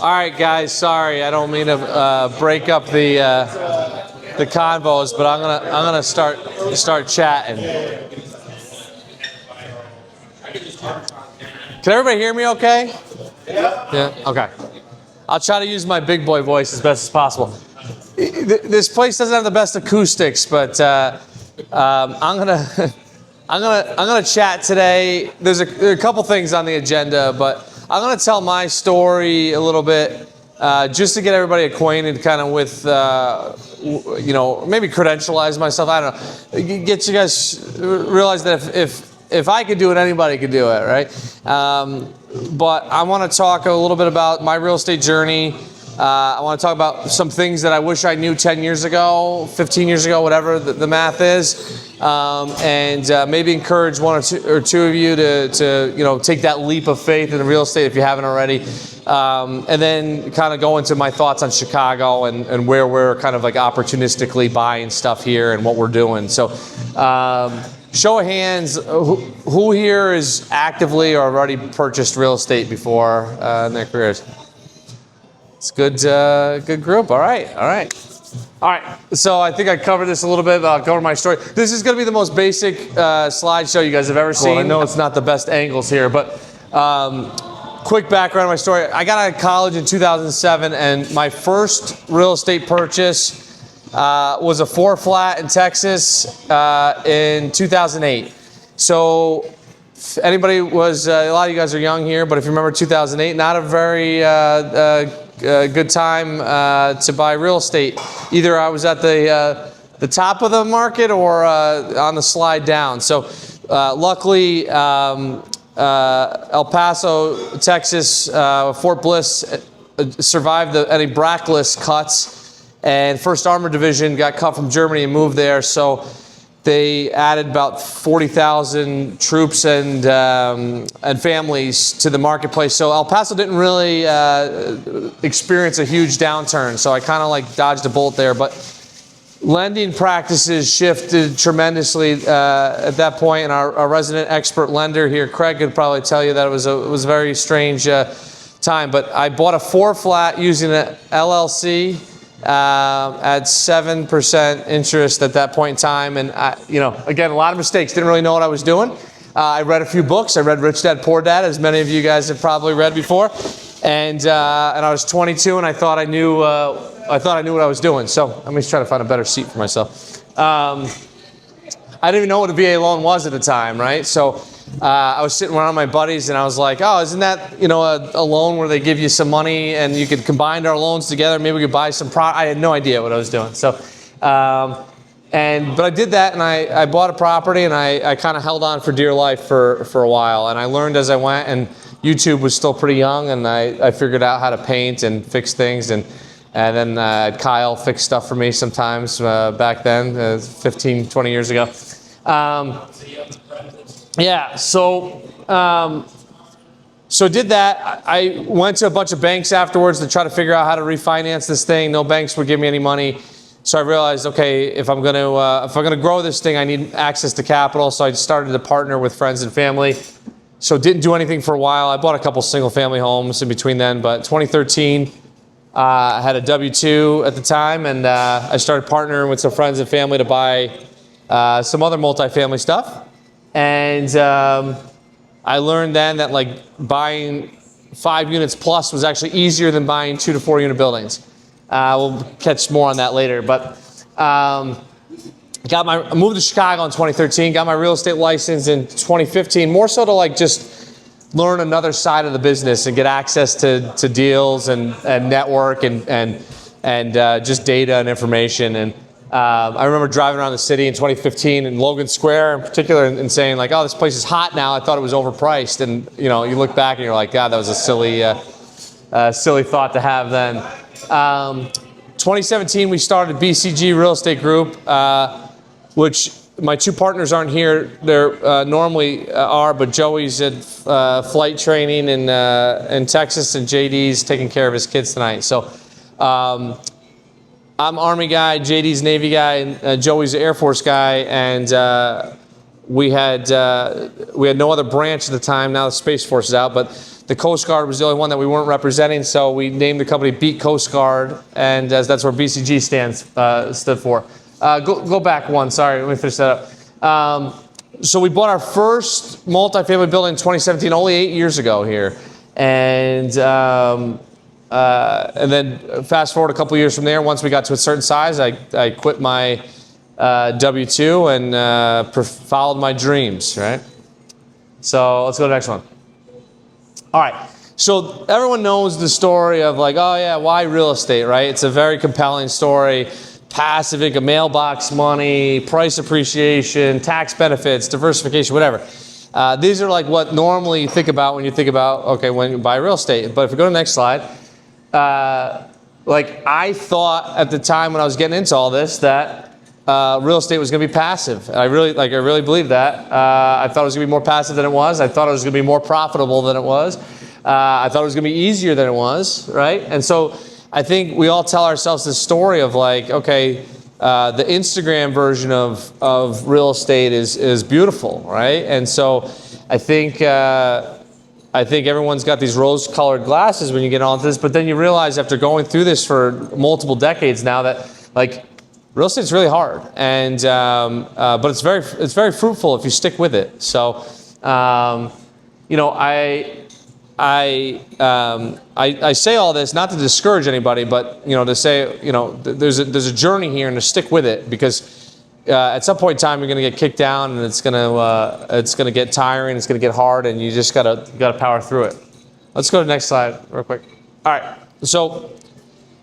All right, guys. Sorry, I don't mean to break up the convos, but I'm gonna start chatting. Can everybody hear me? Okay. Yeah. Okay. I'll try to use my big boy voice as best as possible. This place doesn't have the best acoustics, but I'm gonna chat today. There are a couple things on the agenda, but I'm gonna tell my story a little bit, just to get everybody acquainted, kind of with, maybe credentialize myself. I don't know, get you guys realize that if I could do it, anybody could do it, right? But I want to talk a little bit about my real estate journey. I want to talk about some things that I wish I knew 10 years ago, 15 years ago, whatever the math is, and maybe encourage one or two of you to take that leap of faith in real estate if you haven't already, and then kind of go into my thoughts on Chicago and where we're kind of like opportunistically buying stuff here and what we're doing. So show of hands, who here is actively or already purchased real estate before in their careers? It's good group. All right. So I think I covered this a little bit. I'll cover my story. This is going to be the most basic slideshow you guys have ever seen. I know it's not the best angles here, but quick background on my story. I got out of college in 2007, and my first real estate purchase was a 4-flat in Texas in 2008. So if anybody was, a lot of you guys are young here, but if you remember 2008, not a very good time to buy real estate. Either I was at the top of the market or on the slide down. So luckily, El Paso, Texas, Fort Bliss survived any brackless cuts, and First Armored Division got cut from Germany and moved there. So they added about 40,000 troops and families to the marketplace. So El Paso didn't really experience a huge downturn. So I kind of like dodged a bullet there. But lending practices shifted tremendously at that point. And our resident expert lender here, Craig, could probably tell you that it was a very strange time. But I bought a 4-flat using an LLC. At 7% interest at that point in time, and again, a lot of mistakes. Didn't really know what I was doing. I read a few books. I read Rich Dad Poor Dad, as many of you guys have probably read before. And I was 22, and I thought I knew what I was doing. So let me try to find a better seat for myself. I didn't even know what a VA loan was at the time, right? So I was sitting around my buddies, and I was like, "Oh, isn't that a loan where they give you some money and you could combine our loans together? Maybe we could buy some I had no idea what I was doing. So, but I did that, and I bought a property, and I kind of held on for dear life for a while, and I learned as I went. And YouTube was still pretty young, and I figured out how to paint and fix things, and then Kyle fixed stuff for me sometimes back then, 15, 20 years ago. Yeah, so did that. I went to a bunch of banks afterwards to try to figure out how to refinance this thing. No banks would give me any money. So I realized, okay, if I'm gonna grow this thing, I need access to capital. So I started to partner with friends and family. So didn't do anything for a while. I bought a couple single family homes in between then, but 2013, I had a W-2 at the time, and I started partnering with some friends and family to buy some other multifamily stuff. And I learned then that buying 5 units plus was actually easier than buying 2 to 4 unit buildings. We'll catch more on that later. But I moved to Chicago in 2013, got my real estate license in 2015, more so to just learn another side of the business and get access to deals and network and just data and information. And I remember driving around the city in 2015 in Logan Square in particular and saying oh, this place is hot now. I thought it was overpriced. And you look back and you're like, God, that was a silly thought to have then. 2017, we started BCG Real Estate Group, which my two partners aren't here. They're normally are, but Joey's at flight training in Texas, and JD's taking care of his kids tonight. So I'm Army guy, JD's Navy guy, and Joey's Air Force guy, and we had no other branch at the time. Now the Space Force is out, but the Coast Guard was the only one that we weren't representing, so we named the company Beat Coast Guard, and that's where BCG stood for. Go back one. Sorry, let me finish that up. So we bought our first multifamily building in 2017, only 8 years ago here, and then fast forward a couple years from there. Once we got to a certain size, I quit my W-2 and followed my dreams. Right. So let's go to the next one. All right, so everyone knows the story of like, oh yeah, why real estate, right? It's a very compelling story. Passive income, mailbox money, price appreciation, tax benefits, diversification, whatever. These are like what normally you think about when you think about, okay, when you buy real estate. But if we go to the next slide, like I thought at the time when I was getting into all this that real estate was going to be passive. I really believed that. I thought it was going to be more passive than it was. I thought it was going to be more profitable than it was. I thought it was going to be easier than it was, right? And so I think we all tell ourselves this story of like, okay, the Instagram version of real estate is beautiful, right? And so I think everyone's got these rose-colored glasses when you get onto this, but then you realize after going through this for multiple decades now that like real estate's really hard, and but it's very fruitful if you stick with it. So you know, I say all this not to discourage anybody, but you know, to say, you know, there's a journey here, and to stick with it, because at some point in time you're going to get kicked down, and it's going to get tiring, it's going to get hard, and you just gotta power through it. Let's go to the next slide real quick. All right, so,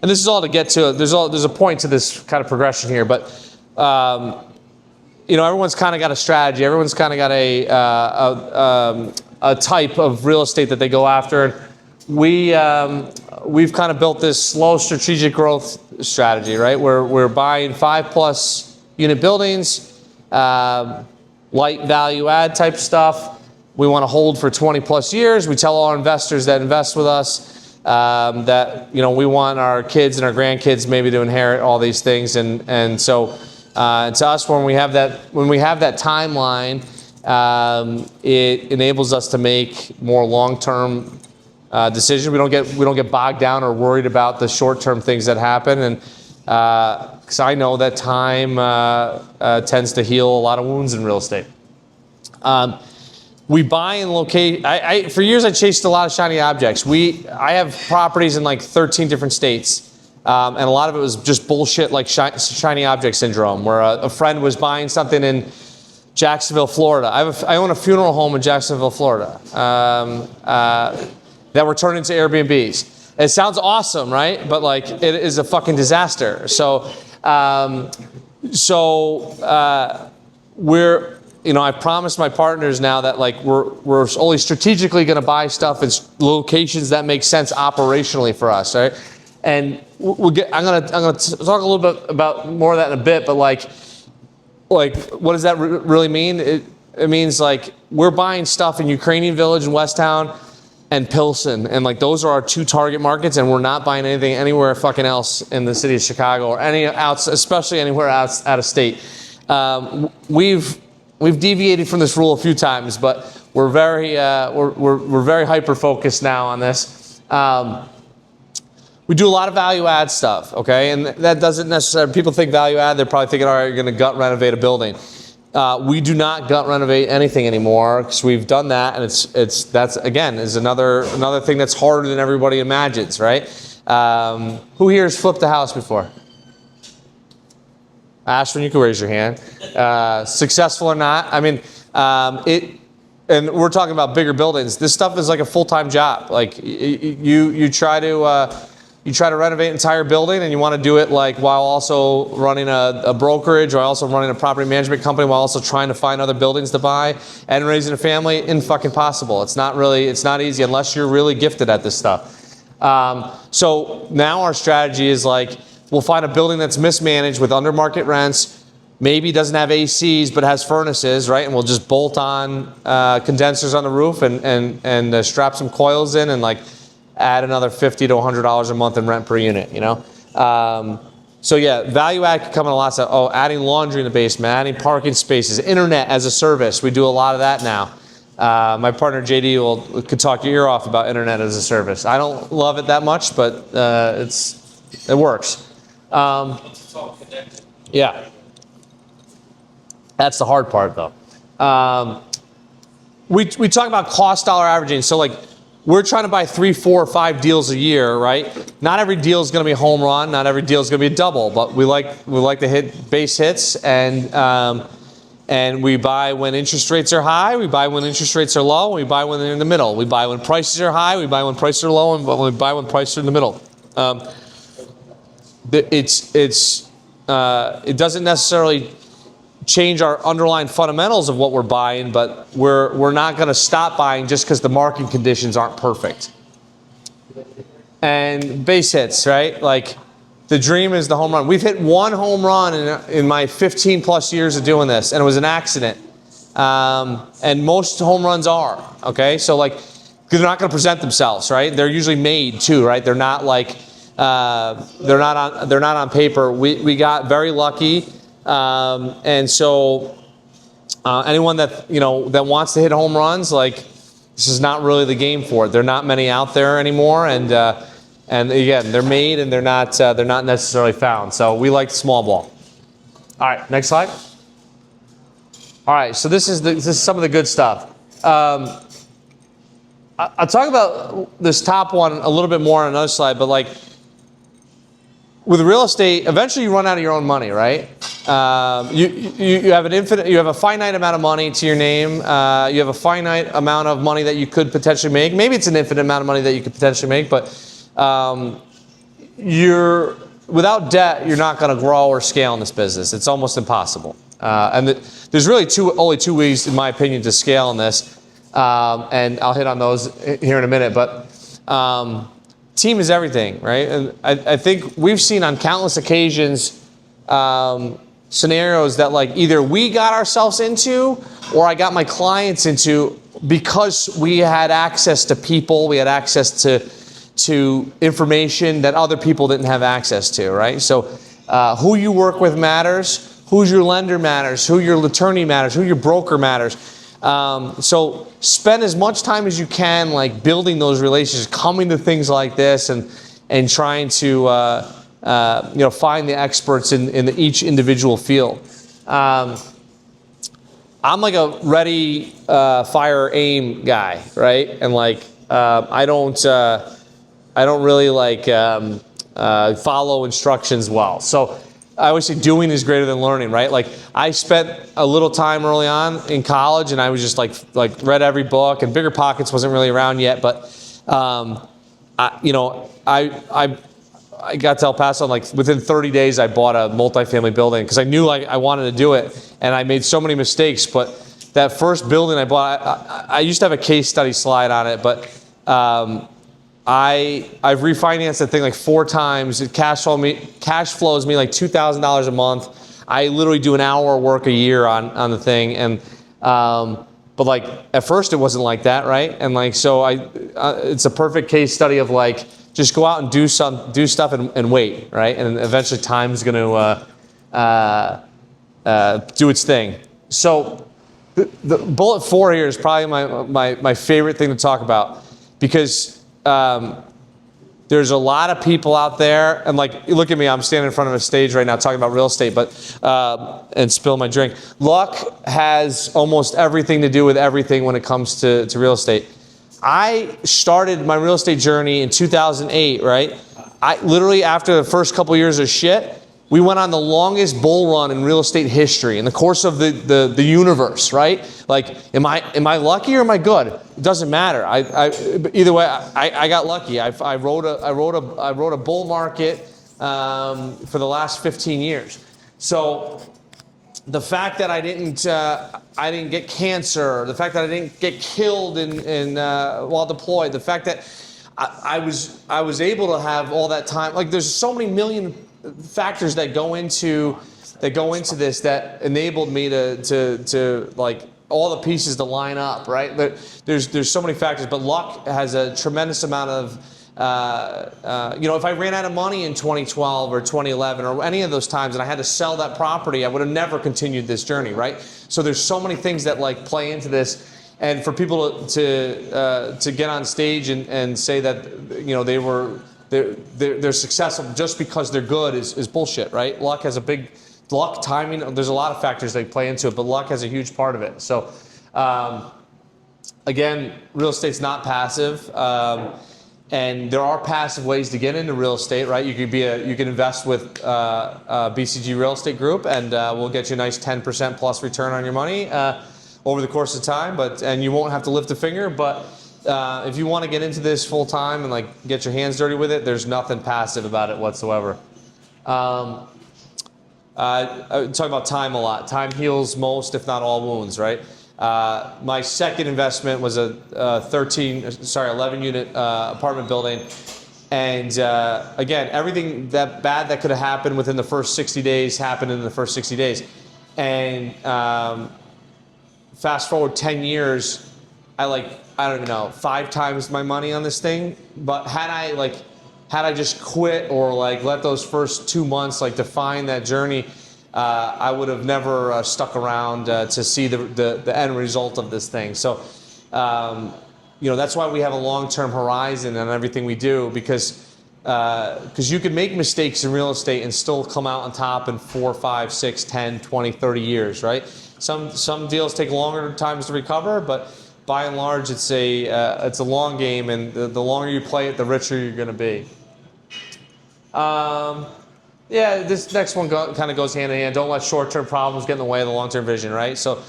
and this is all to get to, there's a point to this kind of progression here, but you know, everyone's kind of got a strategy, everyone's kind of got a type of real estate that they go after. We've kind of built this slow strategic growth strategy, right? We're buying 5+ unit buildings, light value add type stuff. We want to hold for 20+ years. We tell all our investors that invest with us that, you know, we want our kids and our grandkids maybe to inherit all these things, and so to us, when we have that timeline, it enables us to make more long-term decisions. We don't get bogged down or worried about the short-term things that happen, and because I know that time tends to heal a lot of wounds in real estate. We buy and locate. For years I chased a lot of shiny objects. I have properties in like 13 different states. And a lot of it was just bullshit, like shiny object syndrome, where a friend was buying something in Jacksonville, Florida. I own a funeral home in Jacksonville, Florida, that were turned into Airbnbs. It sounds awesome, right? But like, it is a fucking disaster. So we're, you know, I promised my partners now that like we're only strategically going to buy stuff in locations that make sense operationally for us, right? And I'm gonna talk a little bit about more of that in a bit, but like what does that really mean? It means like we're buying stuff in Ukrainian Village in Westtown and Pilsen, and like those are our two target markets, and we're not buying anything anywhere fucking else in the city of Chicago or especially anywhere out of state. We've deviated from this rule a few times, but we're very hyper focused now on this. We do a lot of value add stuff, okay? And that doesn't necessarily, people think value add, they're probably thinking, all right, you're gonna gut renovate a building. We do not gut renovate anything anymore, because we've done that, and that's again is another thing that's harder than everybody imagines, right? Who here has flipped a house before? Ashwin, you can raise your hand. Successful or not? I mean, and we're talking about bigger buildings. This stuff is like a full-time job. Like you try to renovate an entire building, and you want to do it like while also running a brokerage, or also running a property management company, while also trying to find other buildings to buy and raising a family. Fucking possible. It's not easy unless you're really gifted at this stuff. So now our strategy is like, we'll find a building that's mismanaged with under market rents, maybe doesn't have ACs but has furnaces, right? And we'll just bolt on condensers on the roof and strap some coils in, and like add another $50 to $100 a month in rent per unit, you know? So yeah, value add could come in a lot of stuff. Oh, adding laundry in the basement, adding parking spaces, internet as a service. We do a lot of that now. My partner JD could talk your ear off about internet as a service. I don't love it that much, but it works. Yeah, that's the hard part though. We talk about cost dollar averaging. So like, we're trying to buy 3, 4, or 5 deals a year, right? Not every deal is going to be a home run. Not every deal is going to be a double, but we like to hit base hits, and we buy when interest rates are high. We buy when interest rates are low. And we buy when they're in the middle. We buy when prices are high. We buy when prices are low, and we buy when prices are in the middle. It doesn't necessarily change our underlying fundamentals of what we're buying, but we're not going to stop buying just because the market conditions aren't perfect. And base hits, right? Like, the dream is the home run. We've hit 1 home run in my 15 plus years of doing this, and it was an accident. And most home runs are, okay? So like, they're not going to present themselves, right? They're usually made too, right? They're not like they're not on paper. We got very lucky. And so anyone that wants to hit home runs, like, this is not really the game for it. There are not many out there anymore, and again, they're made and they're not necessarily found. So we like the small ball. All right, next slide. All right, so this is some of the good stuff. I'll talk about this top one a little bit more on another slide, but like, with real estate, eventually you run out of your own money, right? You have a finite amount of money to your name. You have a finite amount of money that you could potentially make. Maybe it's an infinite amount of money that you could potentially make, but without debt, you're not going to grow or scale in this business. It's almost impossible. And there's really only two ways, in my opinion, to scale in this. And I'll hit on those here in a minute, but team is everything, right? And I think we've seen on countless occasions scenarios that like either we got ourselves into or I got my clients into because we had access to people, we had access to information that other people didn't have access to, right? So who you work with matters, who's your lender matters, who your attorney matters, who your broker matters. So spend as much time as you can like building those relationships, coming to things like this and trying to find the experts in each individual field. I'm like a ready, fire, aim guy, right? And like I don't really like follow instructions well. So I always say doing is greater than learning, right? Like I spent a little time early on in college, and I was just like read every book. And Bigger Pockets wasn't really around yet, but I got to El Paso, and like within 30 days, I bought a multifamily building because I knew like I wanted to do it, and I made so many mistakes. But that first building I bought, I used to have a case study slide on it, but I've refinanced that thing like 4 times. It cash flows me like $2,000 a month. I literally do an hour work a year on the thing, and but like at first it wasn't like that, right? And like so it's a perfect case study of like just go out and do stuff and wait, right? And eventually time's going to do its thing. So the bullet 4 here is probably my favorite thing to talk about, because there's a lot of people out there, and like, look at me, I'm standing in front of a stage right now talking about real estate, but and spill my drink. Luck has almost everything to do with everything when it comes to real estate. I started my real estate journey in 2008, right? I literally, after the first couple years of shit, we went on the longest bull run in real estate history in the course of the universe, right? Like, am I lucky or am I good? It doesn't matter. Either way, I got lucky. I rode a bull market for the last 15 years. So the fact that I didn't get cancer, the fact that I didn't get killed while deployed, the fact that I was able to have all that time, like there's so many million factors that go into this that enabled me to like all the pieces to line up, right? There's so many factors, but luck has a tremendous amount of if I ran out of money in 2012 or 2011 or any of those times and I had to sell that property, I would have never continued this journey, right? So there's so many things that like play into this. And for people to get on stage and say that they're successful just because they're good is bullshit, right? Luck has a big timing. There's a lot of factors that play into it, but luck has a huge part of it. So again, real estate's not passive, and there are passive ways to get into real estate, right? You can invest with BCG Real Estate Group, and we'll get you a nice 10% plus return on your money over the course of time, and you won't have to lift a finger. But if you want to get into this full time and like get your hands dirty with it, there's nothing passive about it whatsoever. I talk about time a lot. Time heals most, if not all, wounds, right? My second investment was a 11 unit apartment building. And again, everything that bad that could have happened within the first 60 days happened in the first 60 days. And fast forward 10 years, I don't even know, 5 times my money on this thing. But had I just quit or like let those first 2 months like define that journey, I would have never stuck around to see the end result of this thing. So, that's why we have a long-term horizon on everything we do, because you can make mistakes in real estate and still come out on top in 4, 5, 6, 10, 20, 30 years, right? Some deals take longer times to recover, but by and large, it's a long game, and the longer you play it, the richer you're going to be. Yeah, this next one kind of goes hand in hand. Don't let short-term problems get in the way of the long-term vision, right? So,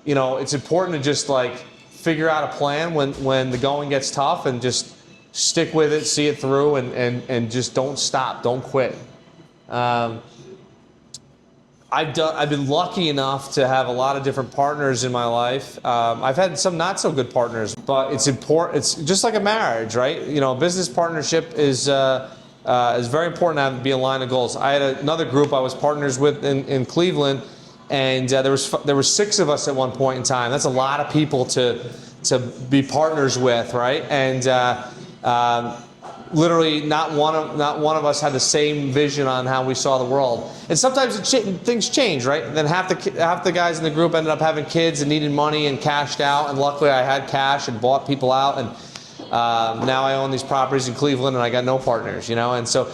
it's important to just like figure out a plan when the going gets tough, and just stick with it, see it through, and just don't stop, don't quit. I've been lucky enough to have a lot of different partners in my life. I've had some not so good partners, but it's important. It's just like a marriage, right? A business partnership is very important to be aligned to goals. I had another group I was partners with in Cleveland, and there were 6 of us at one point in time. That's a lot of people to be partners with, right? And literally, not one of us had the same vision on how we saw the world. And sometimes things change, right? And then half the guys in the group ended up having kids and needed money and cashed out. And luckily, I had cash and bought people out. And now I own these properties in Cleveland, and I got no partners, And so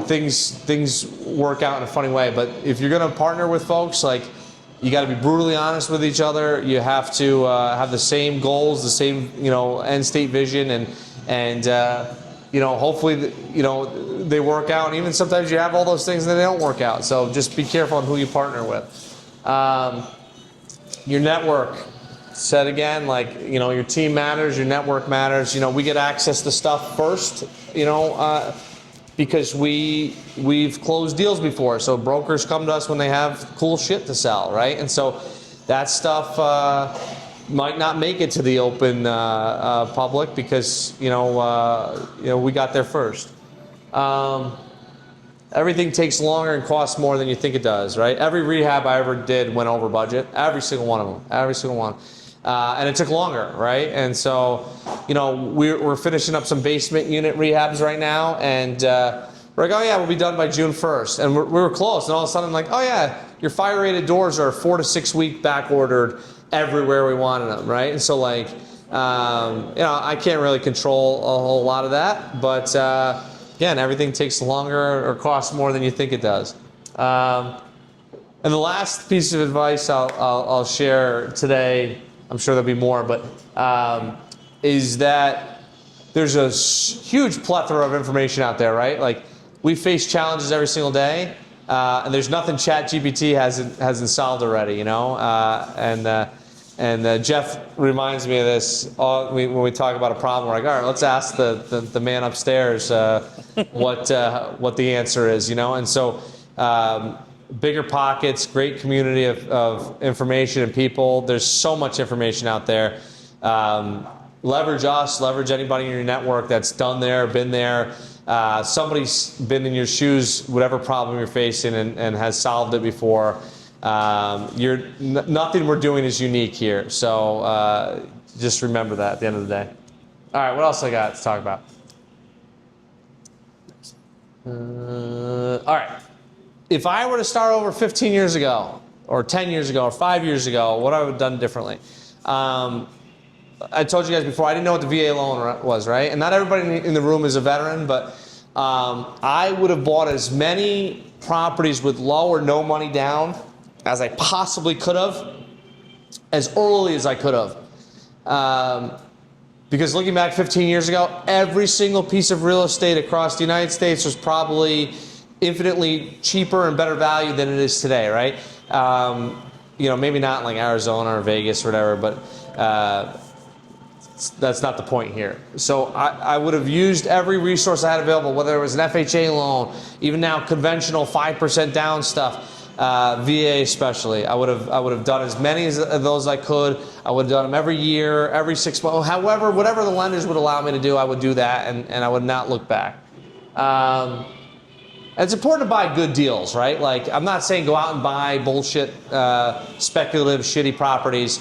things work out in a funny way. But if you're going to partner with folks, like, you got to be brutally honest with each other. You have to have the same goals, the same end state vision, and hopefully they work out. And even sometimes you have all those things and they don't work out. So just be careful on who you partner with. Your network. Said again, your team matters, your network matters. We get access to stuff first, because we've closed deals before. So brokers come to us when they have cool shit to sell, right? And so that stuff might not make it to the open public because we got there first. Everything takes longer and costs more than you think it does, right? Every rehab I ever did went over budget. Every single one of them. Every single one. And it took longer, right? And so, we're finishing up some basement unit rehabs right now, and we're like, oh yeah, we'll be done by June 1st. And we were close, and all of a sudden, I'm like, oh yeah, your fire-rated doors are 4 to 6 week back ordered everywhere we wanted them, right? And so I can't really control a whole lot of that, but again, everything takes longer or costs more than you think it does. And the last piece of advice I'll share today, I'm sure there'll be more, but is that there's a huge plethora of information out there, right? Like, we face challenges every single day, and there's nothing ChatGPT hasn't solved already, And Jeff reminds me of this when we talk about a problem. We're like, all right, let's ask the man upstairs what the answer is, And so bigger pockets, great community of information and people. There's so much information out there. Leverage us, leverage anybody in your network that's done there, been there. Somebody's been in your shoes, whatever problem you're facing, and has solved it before. Nothing we're doing is unique here. So just remember that at the end of the day. All right, what else I got to talk about? All right. If I were to start over 15 years ago, or 10 years ago, or 5 years ago, what I would have done differently? I told you guys before, I didn't know what the VA loan was, right? And not everybody in the room is a veteran, but I would have bought as many properties with low or no money down as I possibly could have, as early as I could have. Because looking back 15 years ago, every single piece of real estate across the United States was probably infinitely cheaper and better value than it is today, right? You know, maybe not in like Arizona or Vegas or whatever, but that's not the point here. So I would have used every resource I had available, whether it was an FHA loan, even now conventional 5% down stuff, VA especially. I would have done as many of those as I could. I would have done them every year, every 6 months, however, whatever the lenders would allow me to do, I would do that, and I would not look back. It's important to buy good deals, right? Like, I'm not saying go out and buy bullshit, speculative, shitty properties.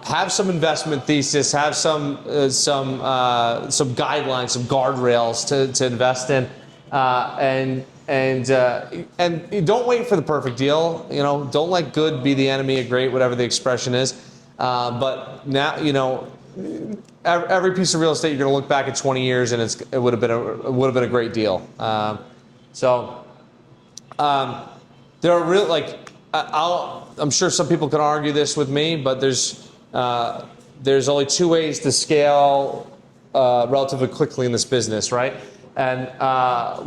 Have some investment thesis, have some guidelines, some guardrails to invest in, and don't wait for the perfect deal. You know, don't let good be the enemy of great, whatever the expression is. But now, you know, every piece of real estate you're going to look back at 20 years and it would have been a great deal. There are real, like, I'm sure some people can argue this with me, but there's only two ways to scale relatively quickly in this business, right? And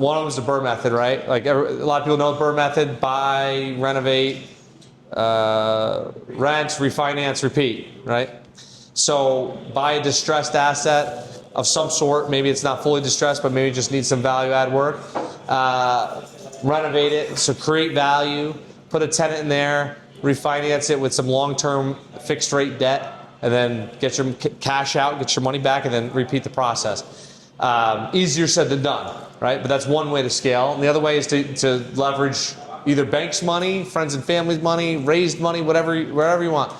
one of them is the BRRRR method, right? Like a lot of people know the BRRRR method: buy, renovate, rent, refinance, repeat, right? So buy a distressed asset of some sort. Maybe it's not fully distressed, but maybe it just needs some value add work. Renovate it, so create value, put a tenant in there, refinance it with some long-term fixed rate debt, and then get your cash out, get your money back, and then repeat the process. Easier said than done, right? But that's one way to scale. And the other way is to leverage either banks' money, friends and family's money, raised money, whatever, wherever you want.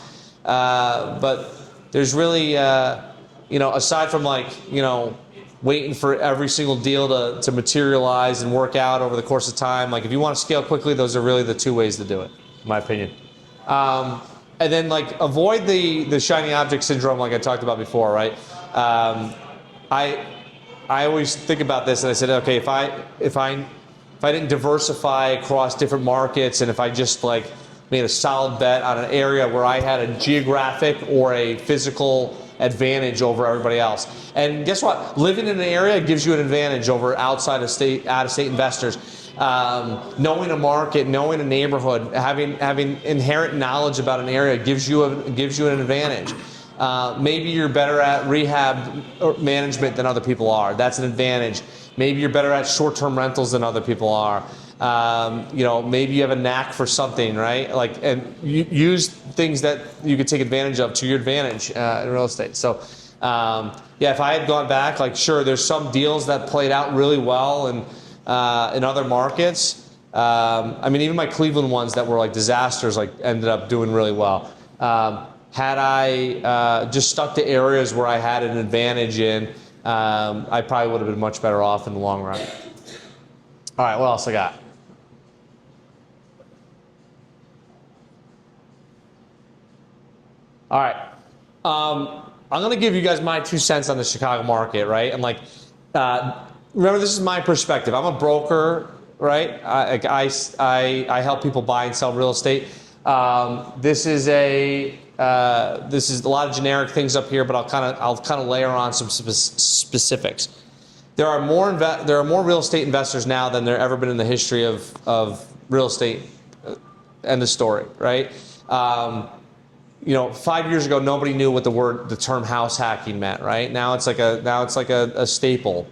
But there's really, you know, aside from like, you know, waiting for every single deal to materialize and work out over the course of time, like if you want to scale quickly, those are really the two ways to do it, in my opinion. And then like avoid the shiny object syndrome, like I talked about before, right? I always think about this, and I said, okay, if I didn't diversify across different markets, and if I just like made a solid bet on an area where I had a geographic or a physical advantage over everybody else. And guess what? Living in an area gives you an advantage over out of state investors. Knowing a market, knowing a neighborhood, having inherent knowledge about an area gives you an advantage. Maybe you're better at rehab management than other people are. That's an advantage. Maybe you're better at short-term rentals than other people are. You know, maybe you have a knack for something, right? Like, and you use things that you could take advantage of to your advantage in real estate. So, yeah, if I had gone back, like, sure, there's some deals that played out really well and in other markets. I mean, even my Cleveland ones that were like disasters, like ended up doing really well. Had I just stuck to areas where I had an advantage in, I probably would have been much better off in the long run. All right, what else I got? All right, I'm gonna give you guys my 2 cents on the Chicago market, right? And like, remember, this is my perspective. I'm a broker, right? I help people buy and sell real estate. This is a lot of generic things up here, but I'll kind of layer on some specifics. There are more real estate investors now than there ever been in the history of real estate. End of story, right? You know, 5 years ago, nobody knew what the term house hacking meant, right? Now it's like a staple.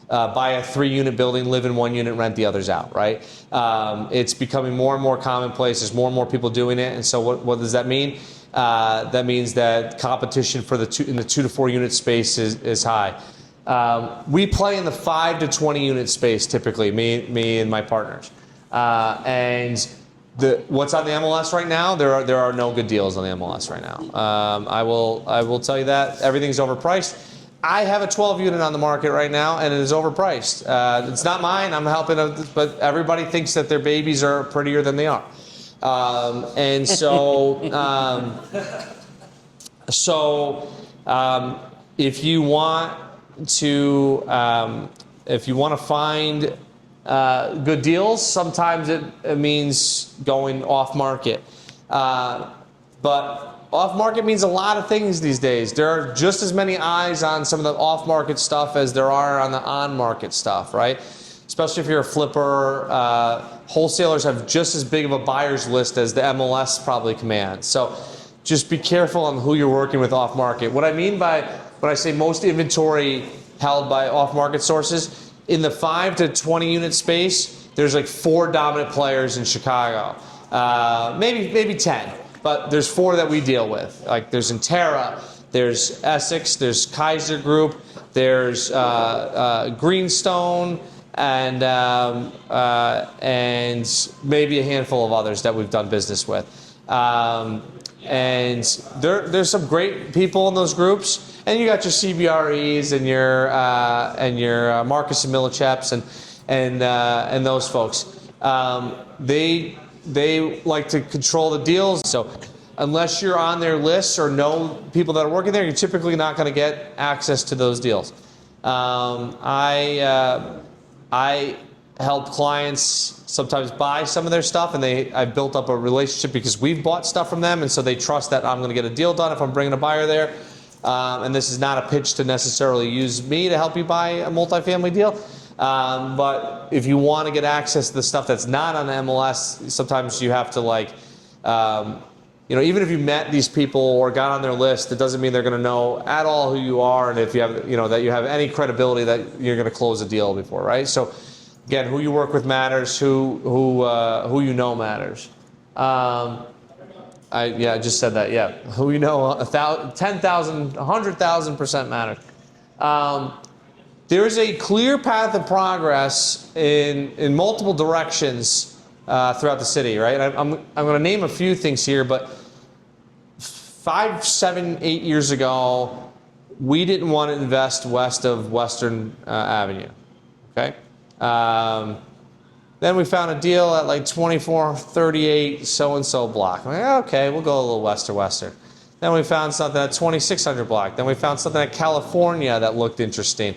Buy a 3-unit building, live in 1 unit, rent the others out, right? It's becoming more and more commonplace. There's more and more people doing it. And so what does that mean? That means that competition in the 2 to 4 unit space is high. We play in the 5 to 20 unit space typically, me and my partners. And what's on the MLS right now? There are no good deals on the MLS right now. I will tell you that everything's overpriced. I have a 12 unit on the market right now, and it is overpriced. It's not mine. I'm helping, but everybody thinks that their babies are prettier than they are. And so, if you want to, find good deals, sometimes it means going off market. But off market means a lot of things these days. There are just as many eyes on some of the off market stuff as there are on the on market stuff, right? Especially if you're a flipper. Wholesalers have just as big of a buyer's list as the MLS probably commands. So just be careful on who you're working with off market. What I mean by when I say most inventory held by off market sources, in the 5 to 20 unit space, there's like 4 dominant players in Chicago. Maybe 10. But there's 4 that we deal with. Like there's Intera, there's Essex, there's Kaiser Group, there's Greenstone, and maybe a handful of others that we've done business with. And there's some great people in those groups. And you got your CBREs and your Marcus and Millichaps and those folks. They like to control the deals. So unless you're on their lists or know people that are working there, you're typically not going to get access to those deals. I help clients sometimes buy some of their stuff, and I've built up a relationship because we've bought stuff from them, and so they trust that I'm going to get a deal done if I'm bringing a buyer there. And this is not a pitch to necessarily use me to help you buy a multifamily deal. But if you want to get access to the stuff that's not on the MLS, sometimes you have to even if you met these people or got on their list, it doesn't mean they're going to know at all who you are, and if you have, that you have any credibility that you're going to close a deal before, right? So again, who you work with matters, who you know matters. I just said that. Yeah, who you know, 10,000, 100,000% matters. There is a clear path of progress in multiple directions throughout the city, right? I'm going to name a few things here, but 5, 7, 8 years ago, we didn't want to invest west of Western Avenue, okay? Then we found a deal at like 2438 so-and-so block. I'm like, okay, we'll go a little west of Western. Then we found something at 2600 block. Then we found something at California that looked interesting.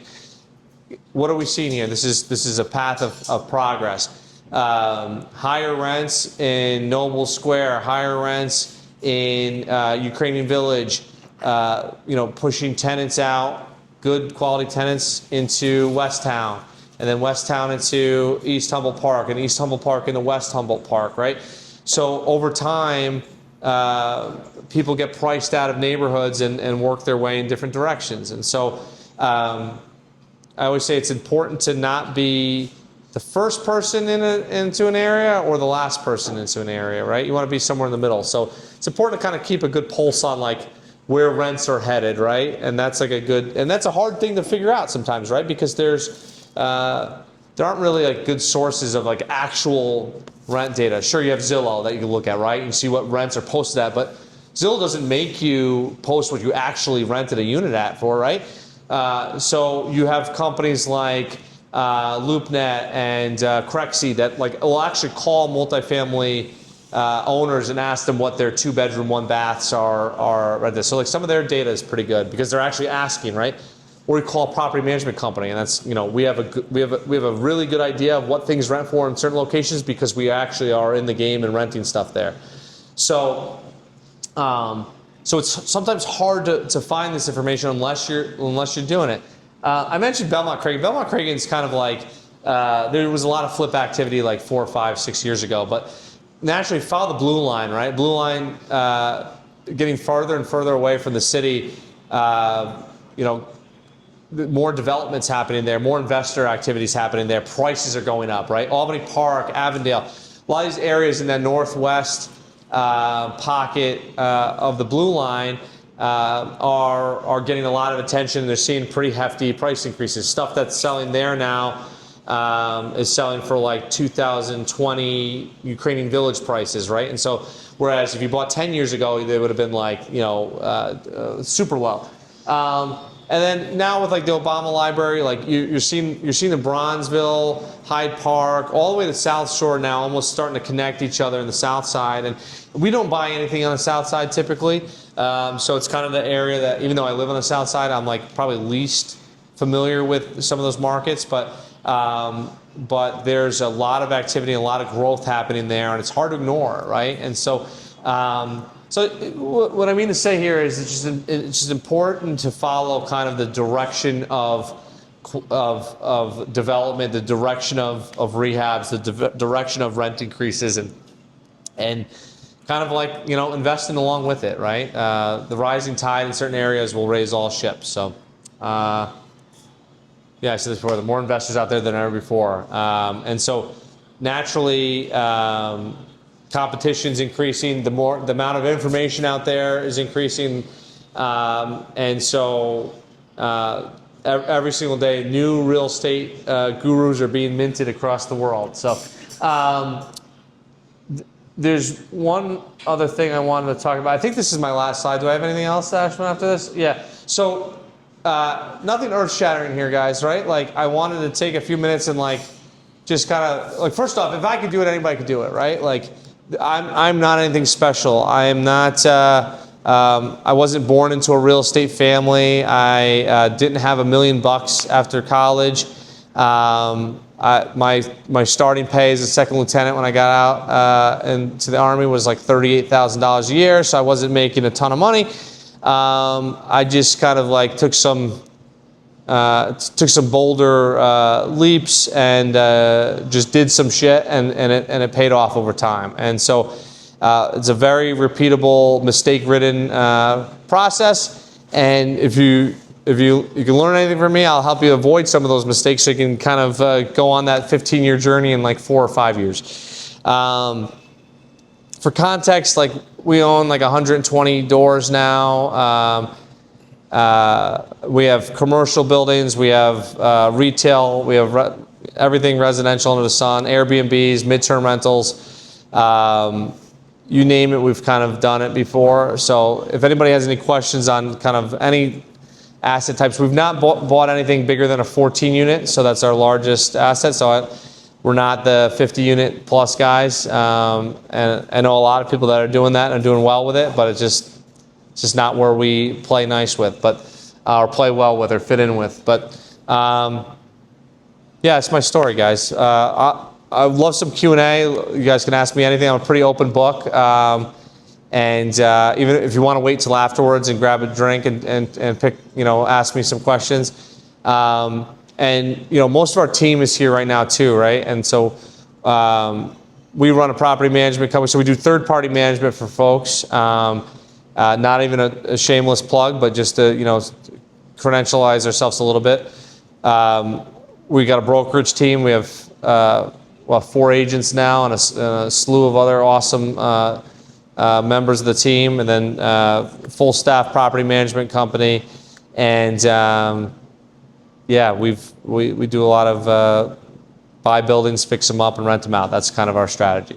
What are we seeing here? This is a path of progress. Higher rents in Noble Square, higher rents in Ukrainian Village, pushing tenants out, good quality tenants into West Town, and then West Town into East Humboldt Park, and East Humboldt Park into West Humboldt Park, right? So over time, people get priced out of neighborhoods and work their way in different directions. And so I always say it's important to not be the first person into an area or the last person into an area, right? You want to be somewhere in the middle. So it's important to kind of keep a good pulse on like where rents are headed, right? And that's like that's a hard thing to figure out sometimes, right? Because there aren't really like good sources of like actual rent data. Sure, you have Zillow that you can look at, right? And see what rents are posted at, but Zillow doesn't make you post what you actually rented a unit at for, right? So you have companies like LoopNet and Crexy that like will actually call multifamily owners and ask them what their 2-bedroom, 1-baths are rented. So like some of their data is pretty good because they're actually asking, right? Or we call a property management company, and that's we have a really good idea of what things rent for in certain locations because we actually are in the game and renting stuff there. So it's sometimes hard to find this information unless you're doing it. I mentioned Belmont Craigen. Belmont Craigen is kind of like there was a lot of flip activity like 4, 5, 6 years ago, but naturally follow the blue line, right? Blue line getting farther and further away from the city. More developments happening there, more investor activities happening there. Prices are going up, right? Albany Park, Avondale, a lot of these areas in that northwest pocket of the blue line are getting a lot of attention. They're seeing pretty hefty price increases. Stuff that's selling there now is selling for like 2020 Ukrainian Village prices, right? And so, whereas if you bought 10 years ago, they would have been like, super low. And then now with like the Obama Library, like you're seeing the Bronzeville, Hyde Park, all the way to the South Shore now, almost starting to connect each other in the South Side. And we don't buy anything on the South Side typically, so it's kind of the area that, even though I live on the South Side, I'm like probably least familiar with some of those markets, but there's a lot of activity, a lot of growth happening there, and it's hard to ignore, right? And so. What I mean to say here is it's just important to follow kind of the direction of development, the direction of rehabs, the direction of rent increases, and kind of like, investing along with it, right? The rising tide in certain areas will raise all ships. So, I said this before, the more investors out there than ever before, and so naturally. Competition's increasing, the amount of information out there is increasing, and so every single day new real estate gurus are being minted across the world. So there's one other thing I wanted to talk about. I think this is my last slide. Do I have anything else, Ashman, after this? Yeah. So nothing earth-shattering here, guys, right? Like, I wanted to take a few minutes and like just kind of like, first off, if I could do it, anybody could do it, right? Like, I'm not anything special. I am not. I wasn't born into a real estate family. I didn't have $1 million after college. My starting pay as a second lieutenant when I got out into the Army was like $38,000 a year. So I wasn't making a ton of money. I just kind of like took some bolder leaps and just did some shit, and it paid off over time. And so it's a very repeatable, mistake-ridden process. And if you can learn anything from me, I'll help you avoid some of those mistakes so you can kind of go on that 15-year journey in like 4 or 5 years. For context, like, we own like 120 doors now. We have commercial buildings, we have retail, we have everything residential under the sun, Airbnbs, midterm rentals, you name it, we've kind of done it before. So if anybody has any questions on kind of any asset types, we've not bought anything bigger than a 14 unit, so that's our largest asset. So we're not the 50 unit plus guys, and I know a lot of people that are doing that and are doing well with it, but it's just not where we play nice with, or play well with, or fit in with. But it's my story, guys. I love some Q&A. You guys can ask me anything. I'm a pretty open book. And even if you want to wait till afterwards and grab a drink and pick, ask me some questions. And most of our team is here right now too, right? And so we run a property management company, so we do third-party management for folks. Not even a shameless plug, but just to credentialize ourselves a little bit. We got a brokerage team. We have 4 agents now and a slew of other awesome members of the team, and then full staff property management company. And we do a lot of buy buildings, fix them up, and rent them out. That's kind of our strategy.